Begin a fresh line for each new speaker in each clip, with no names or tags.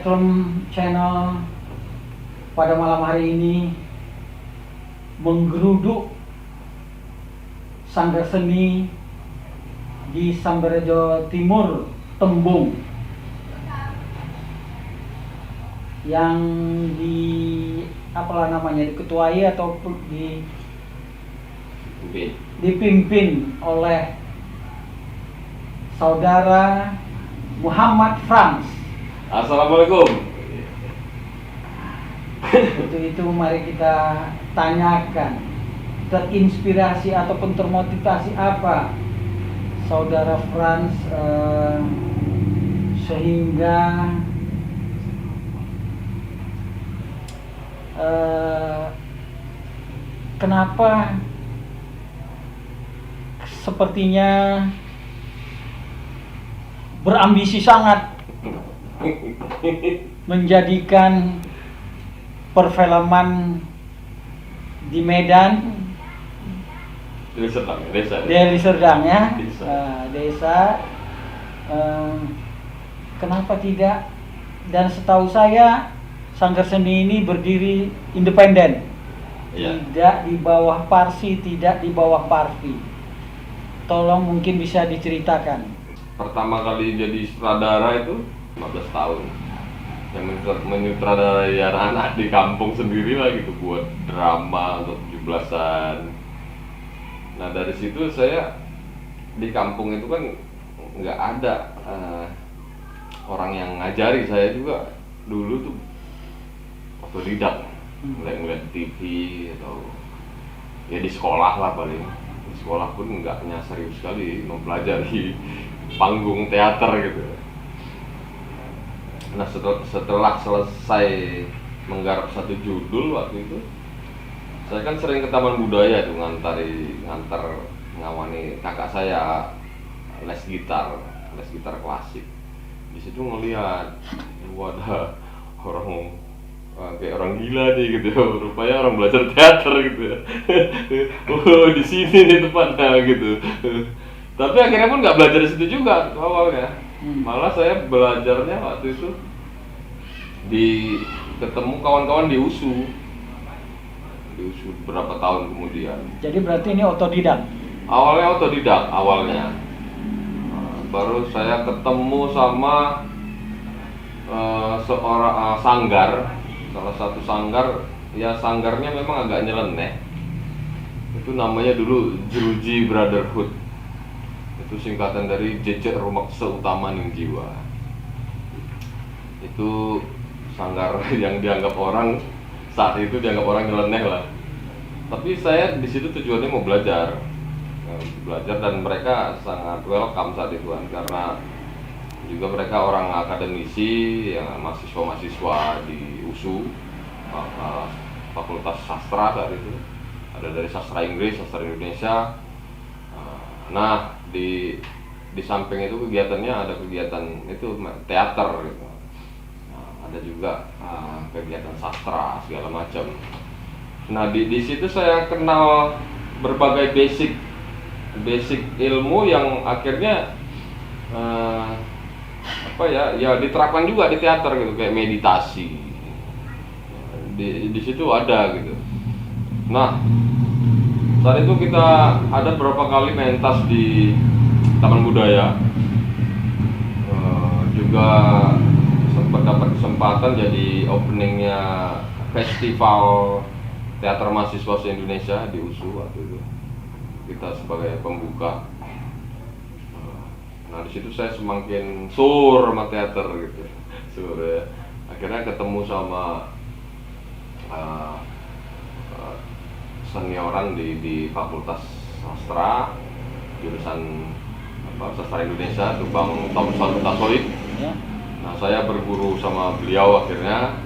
Spektrum Channel pada malam hari ini menggeruduk Sanggar Seni di Samberjo Timur, Tembung, yang diketuai atau dipimpin oleh saudara Muhammad Frans.
Assalamualaikum.
Itu mari kita tanyakan, terinspirasi ataupun termotivasi apa saudara Frans sehingga kenapa sepertinya berambisi sangat menjadikan perfilman di Medan, Deli Serdang ya, desa. Kenapa tidak? Dan setahu saya Sanggar Seni ini berdiri independen, tidak di bawah Parsi, tidak di bawah Parvi. Tolong mungkin bisa diceritakan.
Pertama kali jadi sutradara itu 15 tahun. Yang menyutradarai anak-anak di kampung sendiri lah gitu, buat drama untuk 17-an. Nah dari situ saya di kampung itu kan nggak ada orang yang ngajari. Saya juga dulu tuh otodidak, ngeliat TV atau ya di sekolah lah paling. Di sekolah pun nggak serius sekali mempelajari panggung teater gitu. Nah setelah selesai menggarap satu judul waktu itu, saya kan sering ke Taman Budaya tuh ngantar ngawani kakak saya les gitar klasik. Di situ ngelihat ada orang kayak orang gila nih gitu, rupanya orang belajar teater gitu ya. Oh di sini nih tempatnya gitu. Tapi akhirnya pun nggak belajar di situ juga awalnya. Malah saya belajarnya waktu itu ketemu kawan-kawan di USU berapa tahun kemudian.
Jadi berarti ini otodidak?
Awalnya otodidak baru saya ketemu sama seorang sanggar, salah satu sanggar. Ya sanggarnya memang agak nyeleneh. Itu namanya dulu Jeruji Brotherhood. Itu singkatan dari Jejak Rumaksa Utama Ning Jiwa. Itu sanggar yang dianggap orang saat itu nyeleneh lah. Tapi saya di situ tujuannya mau belajar dan mereka sangat welcome saat itu kan, karena juga mereka orang akademisi, yang mahasiswa di USU, Fakultas Sastra saat itu. Ada dari sastra Inggris, sastra Indonesia. Nah di samping itu kegiatannya ada kegiatan itu teater gitu. Ada juga kegiatan sastra segala macam. Nah di situ saya kenal berbagai basic ilmu yang akhirnya diterapkan juga di teater gitu, kayak meditasi. Di situ ada gitu. Nah saat itu kita ada beberapa kali mentas di Taman Budaya, juga sempat dapat kesempatan jadi openingnya festival teater mahasiswa se-Indonesia di USU waktu itu. Kita sebagai pembuka. Nah di situ saya semakin sur sama teater gitu, ya. Akhirnya ketemu sama senioran di Fakultas Sastra, jurusan Sastra Indonesia, itu Bang Tomson Tasoid. Nah saya berguru sama beliau akhirnya.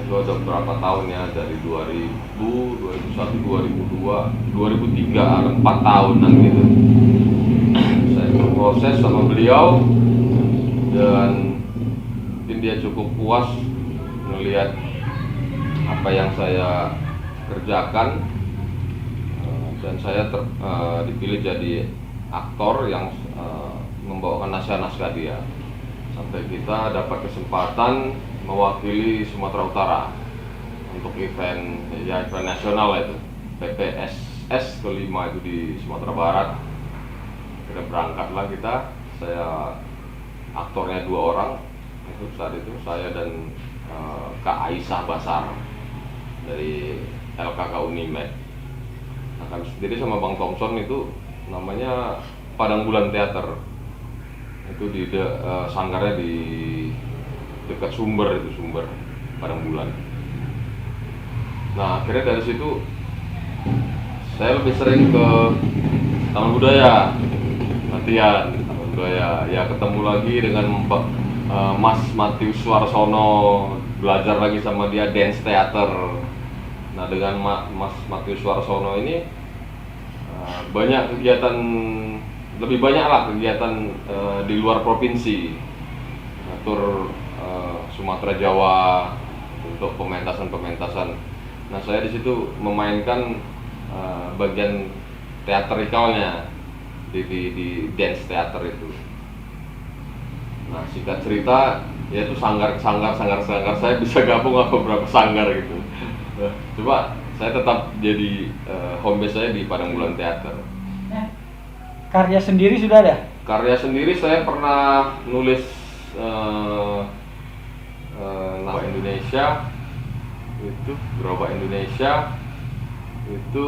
Itu ada beberapa tahun ya, dari 2000, 2001, 2002, 2003, ada 4 tahunan gitu. Saya berproses sama beliau dan mungkin dia cukup puas melihat apa yang saya kerjakan, dan saya dipilih jadi aktor yang membawakan naskah dia sampai kita dapat kesempatan mewakili Sumatera Utara untuk event nasional itu PPSS kelima itu di Sumatera Barat. Kita berangkatlah kita, saya aktornya 2 orang itu saat itu, saya dan Kak Aisyah Basar dari LKK Unimed. Nah, kami sendiri sama Bang Thompson itu namanya Padang Bulan Teater. Itu di sanggarnya di dekat Sumber Padang Bulan. Nah, akhirnya dari situ saya lebih sering ke Taman Budaya, latihan Taman Budaya. Ya ketemu lagi dengan Mas Matius Suarsono, belajar lagi sama dia dance theater. Nah, dengan Mas Matius Suarsono ini banyak kegiatan, lebih banyak lah kegiatan di luar provinsi, atur Sumatera Jawa untuk pementasan. Nah, saya di situ memainkan bagian teatrikalnya di dance theater itu. Nah, singkat cerita, yaitu sanggar saya bisa gabung apa berapa sanggar gitu. Coba saya tetap jadi home base saya di Padang Bulan Teater.
Karya sendiri sudah ada?
Karya sendiri saya pernah nulis nama Indonesia, itu Gerobak Indonesia, itu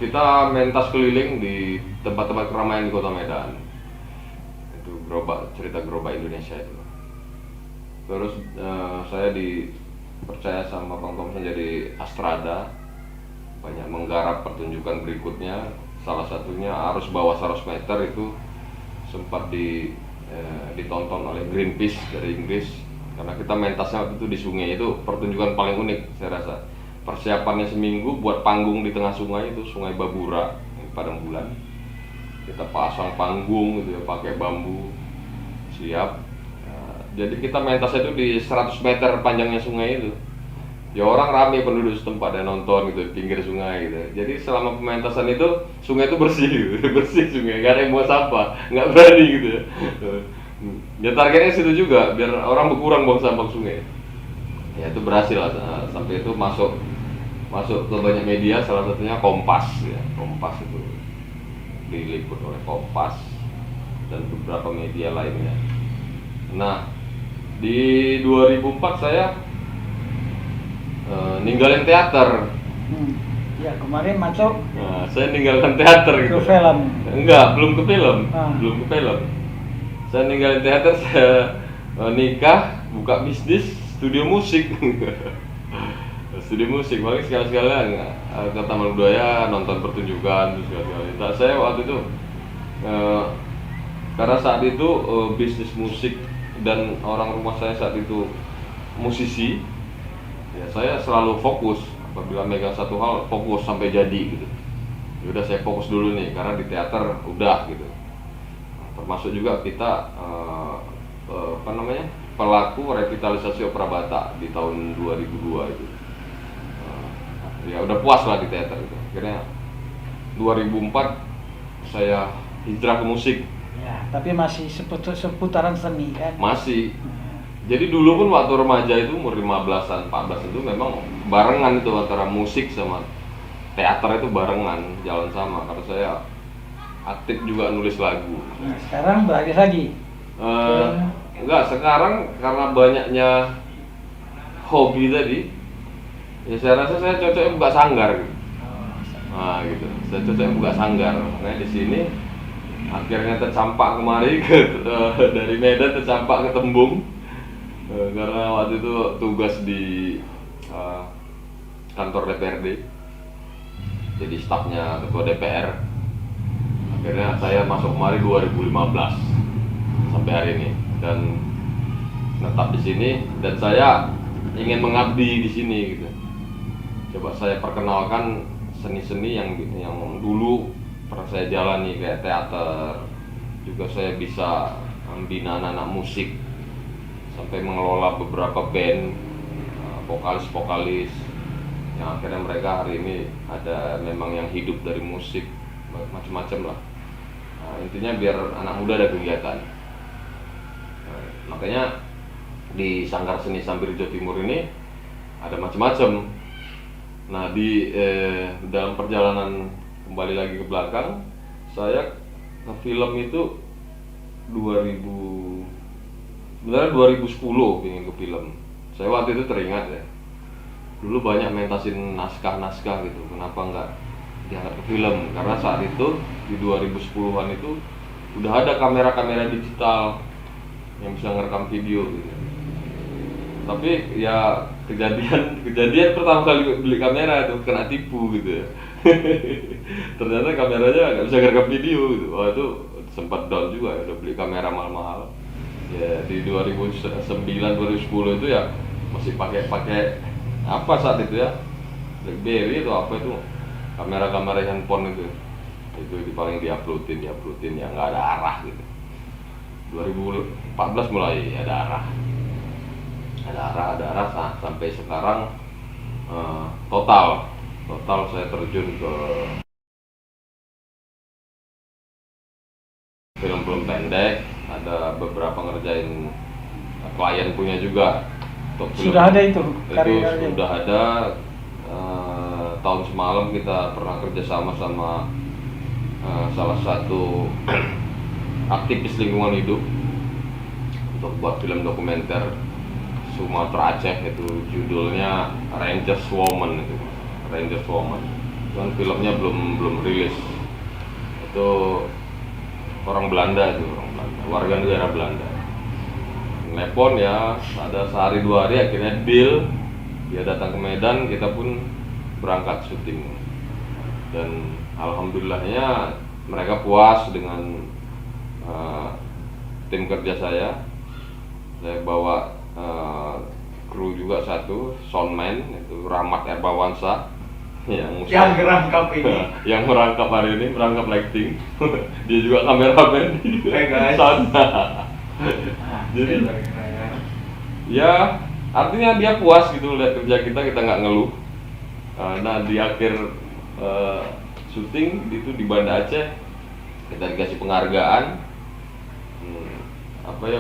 kita mentas keliling di tempat-tempat keramaian di Kota Medan. Itu cerita Gerobak Indonesia itu. Terus saya dipercaya sama Bang Thompson jadi Astrada, banyak menggarap pertunjukan berikutnya. Salah satunya Arus Bawah 100 meter itu sempat ditonton oleh Greenpeace dari Inggris, karena kita mentasnya waktu itu di sungai. Itu pertunjukan paling unik saya rasa. Persiapannya seminggu buat panggung di tengah sungai, itu Sungai Babura di Padang Bulan. Kita pasang panggung gitu ya, pakai bambu, siap. Jadi kita mentasnya itu di 100 meter panjangnya sungai itu. Ya orang ramai penduduk setempat dan nonton gitu di pinggir sungai gitu. Jadi selama pementasan itu sungai itu bersih gitu. Bersih sungai, gak ada yang buang sampah, nggak berani gitu ya. Ya targetnya situ juga, biar orang berkurang buang sampah sungai. Ya itu berhasil lah, sampai itu masuk ke banyak media, salah satunya Kompas ya. Kompas itu diliput oleh Kompas dan beberapa media lainnya. Nah, di 2004 saya ninggalin teater.
Ya, kemarin masuk.
Nah, saya ninggalkan teater gitu.
Ke film.
Enggak, belum ke film.
Ah.
Belum ke film. Saya ninggalin teater, saya nikah, buka bisnis studio musik. Studio musik, paling sekali-sekali ke Taman Budaya nonton pertunjukan terus sekali-sekali. Nah, saya waktu itu karena saat itu bisnis musik dan orang rumah saya saat itu musisi, ya saya selalu fokus. Apabila megang satu hal, fokus sampai jadi gitu. Ya udah, saya fokus dulu nih, karena di teater udah gitu. Termasuk juga kita pelaku revitalisasi Opera Bata di tahun 2002 itu. Ya udah puas lah di teater gitu. Akhirnya 2004 saya hijrah ke musik.
Ya, tapi masih seputaran seni kan?
Masih. Jadi dulu pun waktu remaja itu umur 15-an, 14 itu memang barengan itu antara musik sama teater, itu barengan, jalan sama. Karena saya aktif juga nulis lagu.
Nah, sekarang berakhir lagi?
Enggak, sekarang karena banyaknya hobi tadi, ya saya rasa saya cocoknya buka sanggar gitu. Nah gitu, saya cocoknya buka sanggar. Makanya di sini akhirnya tercampak kemari dari Medan tercampak ke Tembung. Karena waktu itu tugas di kantor DPRD, jadi stafnya ketua DPR. Akhirnya saya masuk kemari 2015 sampai hari ini dan menetap di sini, dan saya ingin mengabdi di sini gitu. Coba saya perkenalkan seni-seni yang dulu pernah saya jalani, kayak teater. Juga saya bisa membina anak-anak musik, sampai mengelola beberapa band vokalis yang akhirnya mereka hari ini ada memang yang hidup dari musik, macam-macam lah. Nah, intinya biar anak muda ada kegiatan. Makanya di Sanggar Seni Sambil Jawa Timur ini ada macam-macam. Nah, di dalam perjalanan kembali lagi ke belakang, saya ke film itu 2010 ingin ke film. Saya waktu itu teringat ya, dulu banyak mentasin naskah-naskah gitu, kenapa nggak diangkat ke film? Karena saat itu di 2010-an itu udah ada kamera-kamera digital yang bisa ngerekam video gitu. Tapi ya kejadian pertama kali beli kamera itu kena tipu gitu ya. Ternyata kameranya nggak bisa ngerekam video gitu. Wah, itu sempat down juga ya, udah beli kamera mahal-mahal. Ya di 2009 2010 itu ya masih pakai apa saat itu ya? BlackBerry atau apa itu, kamera-kamera handphone itu paling diuploadin ya nggak ada arah gitu. 2014 mulai ada arah sampai sekarang. Total saya terjun ke film-film pendek, ada beberapa ngerjain klien punya juga untuk film.
Sudah ada itu
Sudah ada. Tahun semalam kita pernah kerjasama sama salah satu aktivis lingkungan hidup untuk buat film dokumenter Sumatera Aceh, itu judulnya Rangers Woman. Cuman filmnya belum rilis. Itu orang Belanda, warga negara Belanda. Telepon ya, ada sehari 2 hari akhirnya deal, dia datang ke Medan, kita pun berangkat syuting. Dan alhamdulillahnya mereka puas dengan tim kerja saya. Saya bawa kru juga satu, soundman itu Rahmat Erbawansa yang
merangkap ini.
yang merangkap hari ini, merangkap lighting. Dia juga kameramen.
Hai guys.
Jadi ya artinya dia puas gitu lihat kerja kita nggak ngeluh. Nah di akhir syuting itu di Banda Aceh kita dikasih penghargaan,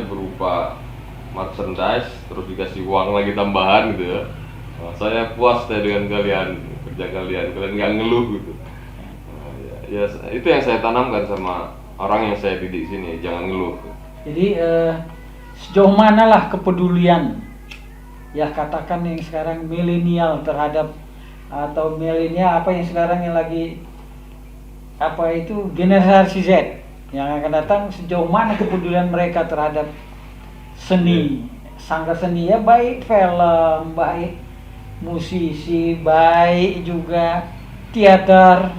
berupa merchandise, terus dikasih uang lagi tambahan gitu ya. Saya puas dengan kerja kalian nggak ngeluh gitu. Ya itu yang saya tanamkan sama orang yang saya didik sini, jangan ngeluh.
Jadi sejauh mana lah kepedulian ya katakan yang sekarang milenial terhadap, atau milenial apa yang sekarang yang lagi generasi Z yang akan datang, sejauh mana kepedulian mereka terhadap seni, sanggar seni ya, baik film, baik musisi, baik juga teater.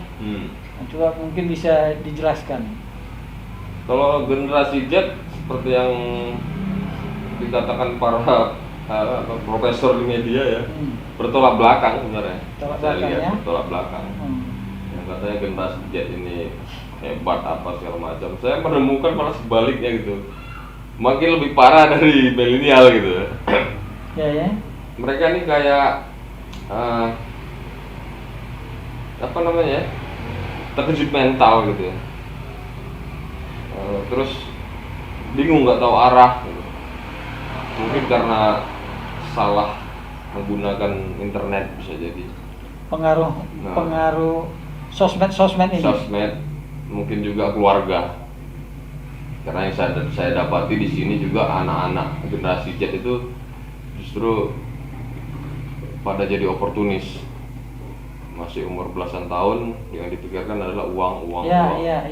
Coba mungkin bisa dijelaskan.
Kalau generasi Z seperti yang dikatakan para profesor di media ya, bertolak belakang sebenarnya. Saya lihat bertolak belakang. Yang katanya generasi Z ini hebat apa segala macam. Saya menemukan malah sebaliknya gitu. Makin lebih parah dari milenial gitu.
Ya.
Mereka ini kayak terkejut mental gitu ya. Terus bingung nggak tahu arah gitu. Mungkin karena salah menggunakan internet bisa jadi.
Pengaruh sosmed ini.
Sosmed, mungkin juga keluarga. Karena yang saya dapati di sini juga anak-anak generasi Z itu justru pada jadi oportunis. Masih umur belasan tahun, yang dipikirkan adalah uang.
Iya.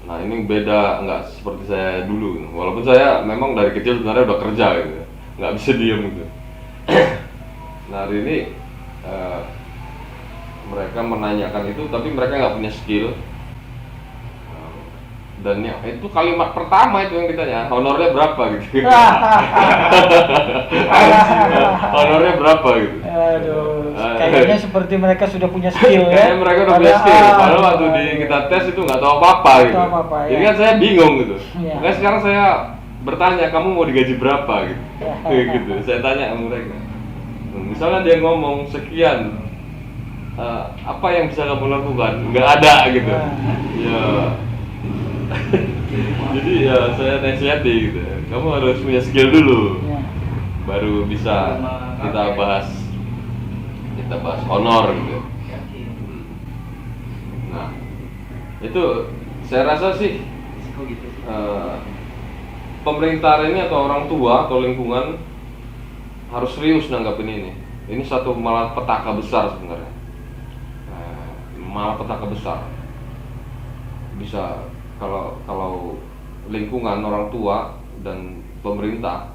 Nah ini beda, nggak seperti saya dulu. Walaupun saya memang dari kecil sebenarnya udah kerja gitu, nggak bisa diem gitu. Nah hari ini mereka menanyakan itu, tapi mereka nggak punya skill. Dan ya, itu kalimat pertama itu yang ditanya, honornya berapa gitu. Honornya berapa gitu.
Aduh, kayaknya seperti mereka sudah punya skill ya.
Kayaknya mereka udah punya skill, padahal waktu kita tes itu nggak tahu apa-apa gitu. Jadi kan saya bingung gitu. Makanya sekarang saya bertanya, kamu mau digaji berapa gitu. Gitu. Saya tanya sama mereka. Misalnya dia ngomong sekian, apa yang bisa kamu lakukan? Nggak ada gitu. Ya Jadi ya saya nasihati gitu, kamu harus punya skill dulu,
Ya.
baru bisa kita bahas honor gitu. Nah, itu saya rasa sih pemerintah ini atau orang tua atau lingkungan harus serius nanggapin ini. Ini satu malapetaka besar sebenarnya. Malapetaka besar. Bisa kalau lingkungan orang tua dan pemerintah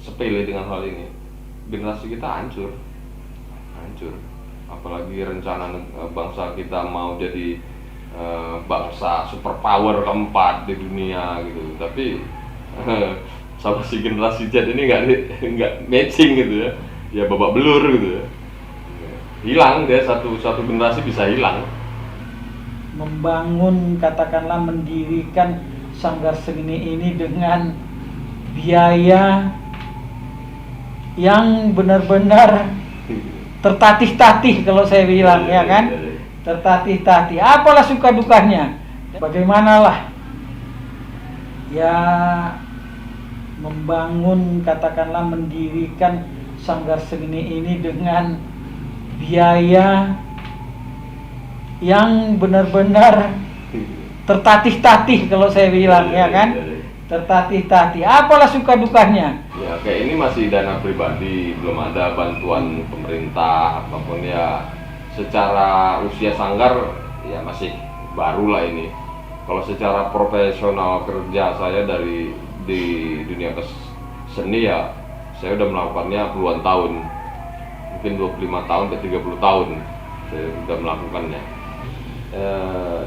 sepele dengan hal ini, generasi kita hancur. Apalagi rencana bangsa kita mau jadi bangsa superpower keempat di dunia gitu. Tapi sama si generasi Z ini nggak matching gitu ya. Ya babak belur gitu ya. Hilang dia satu generasi bisa hilang.
Membangun, katakanlah mendirikan sanggar seni ini dengan biaya yang benar-benar tertatih-tatih kalau saya bilang, ya kan? Tertatih-tatih. Apalah suka dukanya. Bagaimanalah ya membangun, katakanlah mendirikan sanggar seni ini dengan biaya yang benar-benar tertatih-tatih kalau saya bilang, ya kan? Tertatih-tatih. Apalah suka dukanya.
Ya kayak ini masih dana pribadi, belum ada bantuan pemerintah apapun ya. Secara usia sanggar ya masih baru lah ini. Kalau secara profesional kerja saya di dunia seni ya, saya udah melakukannya puluhan tahun, mungkin 25 tahun ke 30 tahun saya udah melakukannya.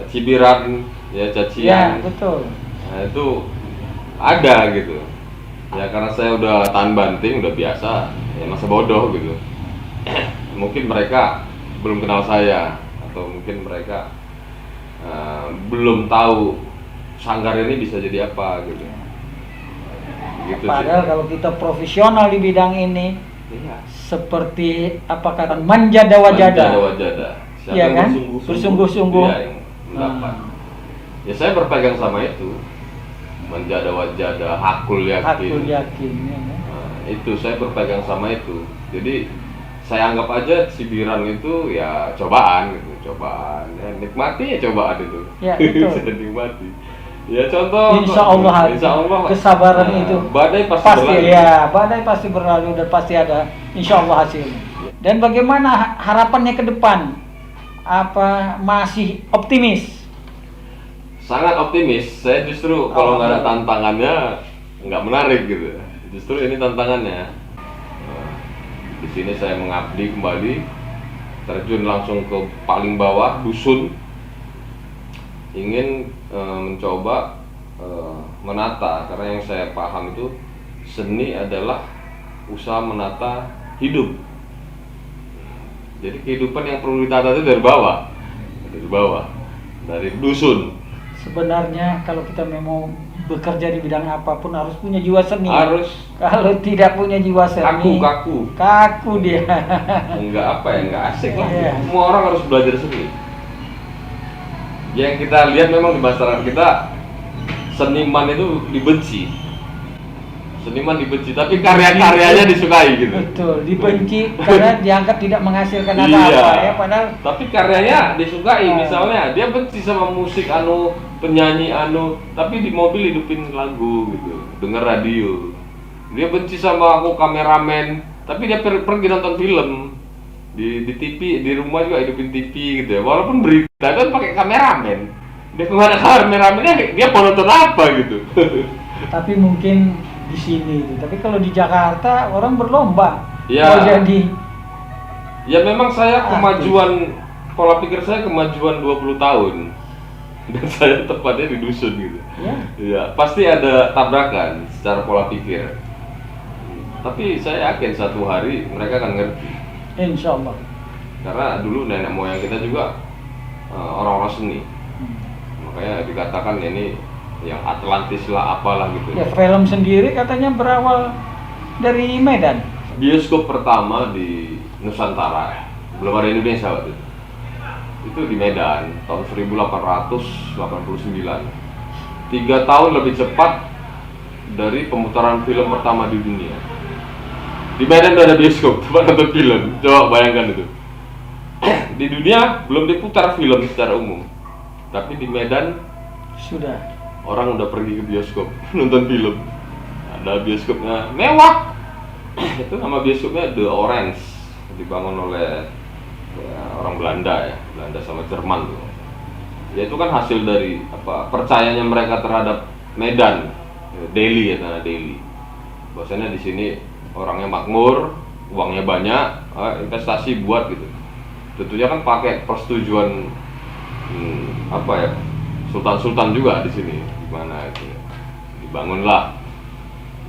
Cibiran ya, cacian,
Ya, betul.
nah itu ada gitu ya, karena saya udah tahan banting, udah biasa ya, masa bodoh gitu. Mungkin mereka belum kenal saya, atau mungkin mereka belum tahu sanggar ini bisa jadi apa gitu. Gitu
Padahal
sih.
kalau kita profesional di bidang ini,
Iya.
seperti apa kata manjada wajada.
Wajada. Siapa
Iya
yang
kan? Bersungguh-sungguh.
dia yang mendapat. Ya saya berpegang sama itu. Manjada wajada, hakul yakin.
Aku yakin, ya kan?
Nah, itu saya berpegang sama itu. Jadi saya anggap aja cibiran itu ya cobaan gitu, cobaan. Ya, nikmati ya cobaan itu.
Ya, betul.
Bisa nikmati. Ya contoh.
Insya Allah kesabaran itu
badai pasti berlalu.
ya, badai pasti berlalu dan pasti ada insya Allah hasilnya. Dan bagaimana harapannya ke depan? Apa masih optimis?
Sangat optimis. Saya justru kalau nggak ada tantangannya nggak menarik gitu. Justru ini tantangannya. Di sini saya mengabdi kembali, terjun langsung ke paling bawah dusun, ingin mencoba menata, karena yang saya paham itu seni adalah usaha menata hidup. Jadi kehidupan yang perlu ditata itu dari bawah, dari dusun.
Sebenarnya kalau kita memang bekerja di bidang apapun harus punya jiwa seni.
Harus.
Kalau tidak punya jiwa seni, kaku dia.
Enggak apa ya, enggak asik lah.
Iya.
Semua orang harus belajar seni. Yang kita lihat memang di masyarakat kita, seniman itu dibenci. Seniman dibenci, tapi karya-karyanya disukai gitu.
Betul, dibenci karena dianggap tidak menghasilkan
Iya.
apa-apa ya, padahal
Tapi karyanya disukai. Misalnya dia benci sama musik penyanyi tapi di mobil hidupin lagu gitu, denger radio. Dia benci sama aku kameramen, tapi dia pergi nonton film. Di TV, di rumah juga hidupin TV gitu ya. Walaupun berita kan pakai kameramen. Dia kemana kameramennya, dia mau nonton apa gitu.
tapi mungkin di sini itu. Tapi kalau di Jakarta orang berlomba
Ya.
mau jadi
Ya memang saya pola pikir saya kemajuan 20 tahun. Dan saya tepatnya di dusun gitu.
ya.
Ya, pasti ada tabrakan secara pola pikir. Tapi saya yakin satu hari mereka akan ngerti.
Insya Allah.
Karena dulu nenek moyang kita juga orang-orang seni. Makanya dikatakan ini yang Atlantis lah apalah gitu.
Ya, film sendiri katanya berawal dari Medan.
Bioskop pertama di Nusantara, belum ada Indonesia waktu itu di Medan tahun 1889. 3 tahun lebih cepat dari pemutaran film pertama di dunia. Di Medan udah ada bioskop tempat nonton film, coba bayangkan itu. Di dunia belum diputar film secara umum, tapi di Medan
Sudah.
orang udah pergi ke bioskop nonton film. Ada bioskopnya mewah. Itu nama bioskopnya The Orange, dibangun oleh orang Belanda ya, Belanda sama Jerman tuh. Ya itu kan hasil dari percayanya mereka terhadap Medan, Delhi ya, tanah Delhi. Bahwasanya di sini orangnya makmur, uangnya banyak, investasi buat gitu. Tentunya kan pakai persetujuan sultan-sultan juga di sini, gimana itu dibangunlah,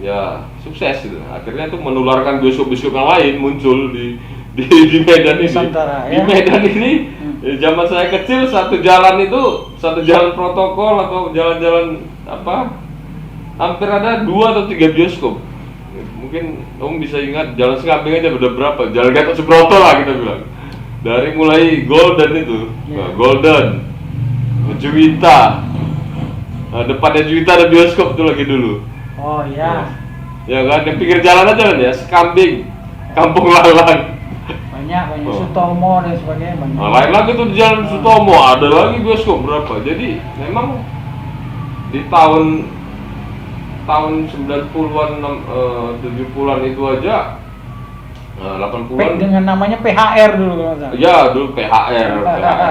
ya sukses gitu. Akhirnya itu menularkan bioskop-bioskop yang lain muncul di Medan ini.
Nusantara,
Di
ya.
Medan ini zaman saya kecil satu jalan protokol atau jalan-jalan hampir ada 2 atau 3 bioskop. Mungkin Om bisa ingat Jalan Sekambing aja udah berapa? Jalan Gatot Subroto lah kita bilang. Dari mulai Golden itu, Golden, Juwita. Nah, depannya Juwita ada bioskop tuh lagi dulu.
Oh ya.
Ya kan, di pinggir jalan aja kan ya, Sekambing, Kampung Lalang.
Banyak Sutomo dan sebagainya banyak.
Nah, lain lagi tuh di Jalan Sutomo ada lagi bioskop berapa. Jadi memang di tahun 90-an 70-an itu aja 80-an
Dengan namanya PHR dulu kalau nggak salah.
ya dulu PHR,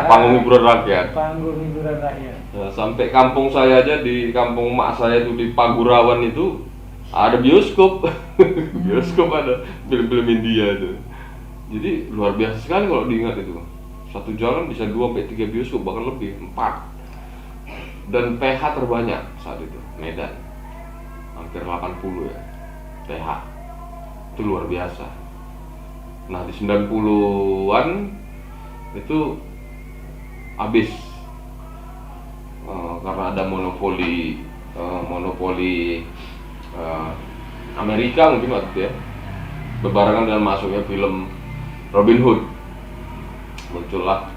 Panggung Hiburan Rakyat.
Panggung Hiburan Rakyat.
Nah, sampai kampung saya aja, di kampung emak saya itu di Pagurawan itu ada bioskop. Bioskop ada film-film India itu. Jadi luar biasa sekali kalau diingat itu. Satu jalan bisa 2 sampai 3 bioskop, bahkan lebih, 4. Dan PH terbanyak saat itu, Medan. Hampir 80 ya. PH. Itu luar biasa. Nah, di 90-an itu habis. Karena ada monopoli Amerika mungkin waktu itu ya, berbarengan dengan masuknya film Robin Hood, muncullah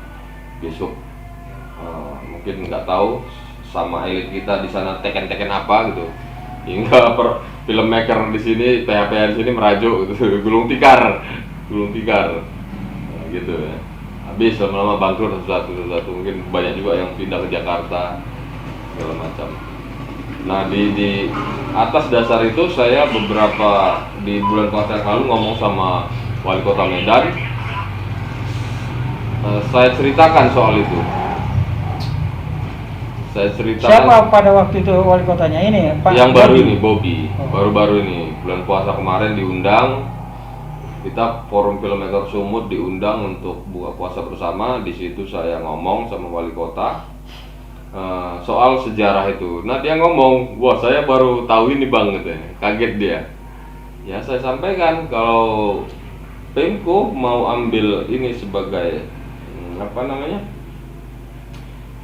besok mungkin nggak tahu sama elit kita di sana teken apa gitu, hingga filmmaker di sini, PH-PH di sini merajuk gitu, gulung tikar gitu ya. Habis lama-lama bangkrut satu mungkin banyak juga yang pindah ke Jakarta segala macam. Nah di atas dasar itu saya beberapa di bulan puasa yang lalu ngomong sama wali kota Medan, saya ceritakan soal itu. Saya ceritakan.
Siapa pada waktu itu wali kotanya ini? Pak
Yang baru
Bobby?
ini, Bobby. Baru-baru ini bulan puasa kemarin diundang. Kita forum filmmaker Sumut diundang untuk buka puasa bersama. Di situ saya ngomong sama wali kota soal sejarah itu. Nah dia ngomong, wah saya baru tahu ini bang, katanya. Kaget dia. Ya saya sampaikan kalau Pemko mau ambil ini sebagai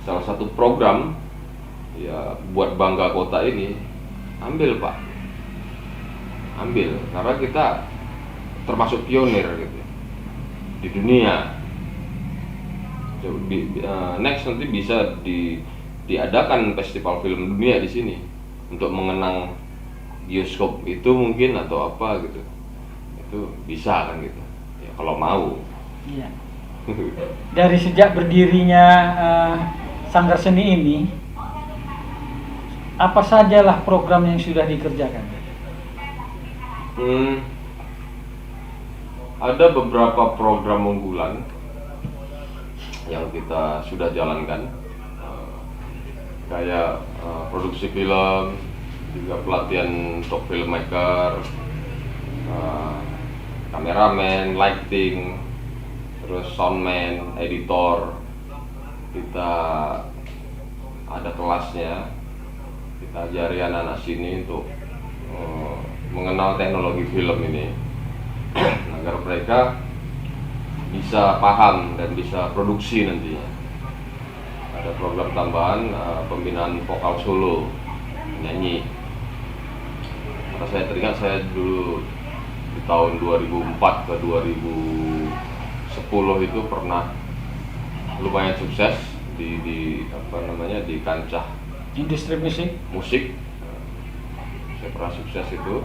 salah satu program ya buat bangga kota ini, ambil pak, ambil, karena kita termasuk pionir gitu di dunia. Next nanti bisa diadakan festival film dunia di sini untuk mengenang bioskop itu mungkin atau apa gitu, itu bisa kan gitu ya kalau mau.
Iya. Dari sejak berdirinya Sanggar Seni ini, apa sajalah program yang sudah dikerjakan?
Ada beberapa program unggulan yang kita sudah jalankan, kayak produksi film, juga pelatihan untuk filmmaker, kameramen, lighting, terus soundman, editor. Kita ada kelasnya, kita ajari anak-anak sini untuk mengenal teknologi film ini agar mereka bisa paham dan bisa produksi nantinya. Ada program tambahan pembinaan vokal solo, nyanyi. Karena saya teringat saya dulu di tahun 2004 ke 2010 itu pernah lumayan sukses di kancah
Industri musik.
musik. Saya pernah sukses itu,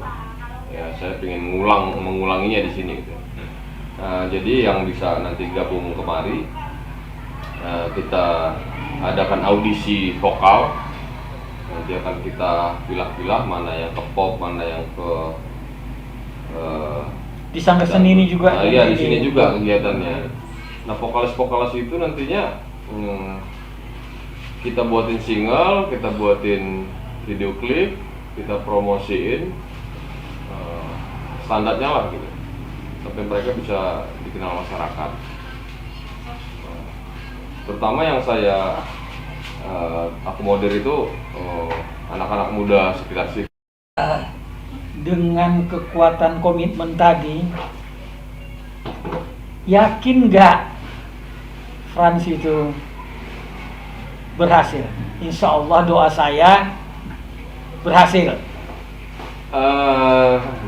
ya saya ingin mengulanginya di sini gitu. Jadi yang bisa nanti gabung kemari, kita adakan audisi vokal. Nanti akan kita pilah-pilah mana yang ke pop, mana yang ke
Di Sanggar Seni ini juga.
Iya, di sini juga kegiatannya. Nah, vokalis itu nantinya kita buatin single, kita buatin video klip, kita promosiin standarnya lah gitu, sampai mereka bisa dikenal masyarakat. Terutama yang saya akomodir itu anak-anak muda sekitar sini.
Dengan kekuatan komitmen tadi, yakin nggak Frans itu berhasil? Insya Allah doa saya berhasil.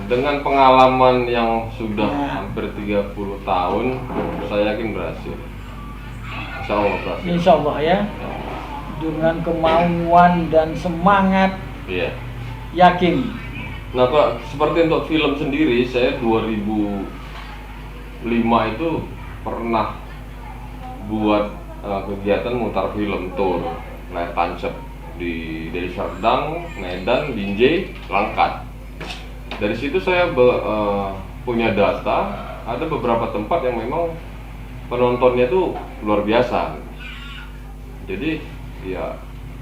Dengan pengalaman yang sudah
Ya.
hampir 30 tahun, saya yakin berhasil. Insya Allah berhasil.
Insya Allah ya. Dengan kemauan dan semangat,
Iya.
yakin.
Nah, Pak, seperti untuk film sendiri, saya 2005 itu pernah buat kegiatan mutar film tour layar tancap di Deli Serdang, Medan, Binjai, Langkat. Dari situ saya punya data, ada beberapa tempat yang memang penontonnya itu luar biasa. Jadi ya,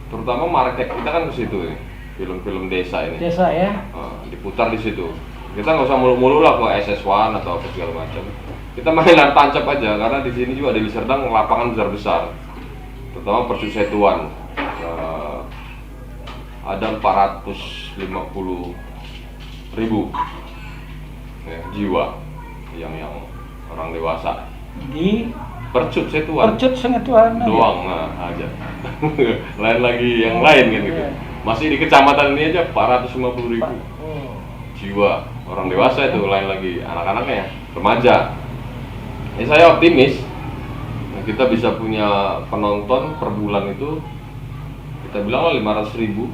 terutama market kita kan ke situ nih, film-film desa ini.
Desa ya.
Diputar di situ. Kita nggak usah mulu-mulu lah ke SS1 atau apa segala macam. Kita main layar tancap aja, karena di sini juga di Serdang lapangan besar-besar, terutama Persusetuan. Ada 450.000 jiwa yang orang dewasa.
Di
Percusetuan
Percut Sengetuan
doang, nah aja. Lain lagi yang lain kan gitu. Masih di kecamatan ini aja 450.000 jiwa orang dewasa itu, lain lagi anak-anaknya, remaja. Saya optimis kita bisa punya penonton per bulan itu, kita bilang lah 500.000,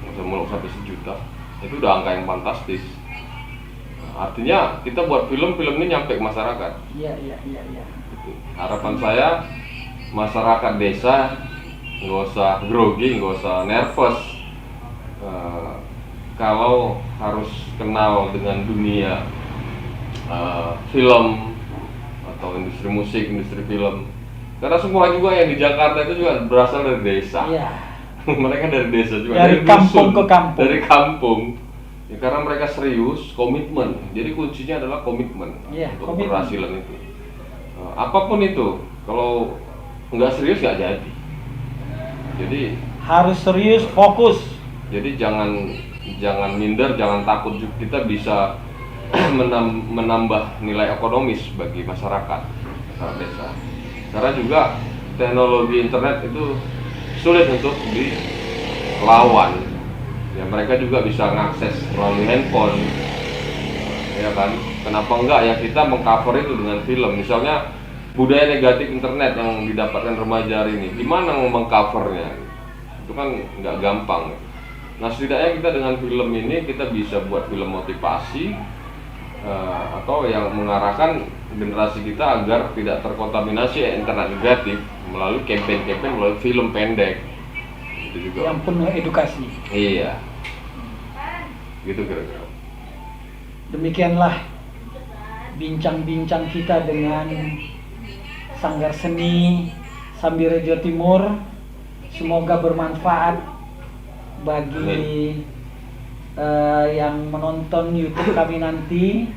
bisa mulai sampai 1 juta. Itu udah angka yang fantastis. Artinya kita buat film ini nyampe ke masyarakat.
Iya.
Harapan saya masyarakat desa nggak usah grogi, nggak usah nervous kalau harus kenal dengan dunia film atau industri musik, industri film. Karena semua juga yang di Jakarta itu juga berasal dari desa.
Iya.
Mereka dari desa juga,
Dari kampung
dusun,
ke kampung.
dari kampung. Ya, karena mereka serius, komitmen. Jadi kuncinya adalah komitmen untuk
komitmen.
keberhasilan itu. Apapun itu, kalau nggak serius nggak jadi. Jadi
Harus serius, fokus.
Jadi jangan minder, jangan takut. Kita bisa menambah nilai ekonomis bagi masyarakat desa. Karena juga teknologi internet itu sulit untuk dilawan. Ya, mereka juga bisa mengakses melalui handphone. Ya kan? Kenapa enggak ya kita mengcover itu dengan film? Misalnya budaya negatif internet yang didapatkan remaja hari ini, gimana mengcovernya? Itu kan nggak gampang. Nah, setidaknya kita dengan film ini kita bisa buat film motivasi atau yang mengarahkan generasi kita agar tidak terkontaminasi internet negatif melalui campaign-campaign melalui film pendek. Itu juga
Yang penuh edukasi.
iya, gitu kira-kira.
Demikianlah bincang-bincang kita dengan Sanggar Seni Sambirejo Timur. Semoga bermanfaat bagi yang menonton YouTube kami nanti.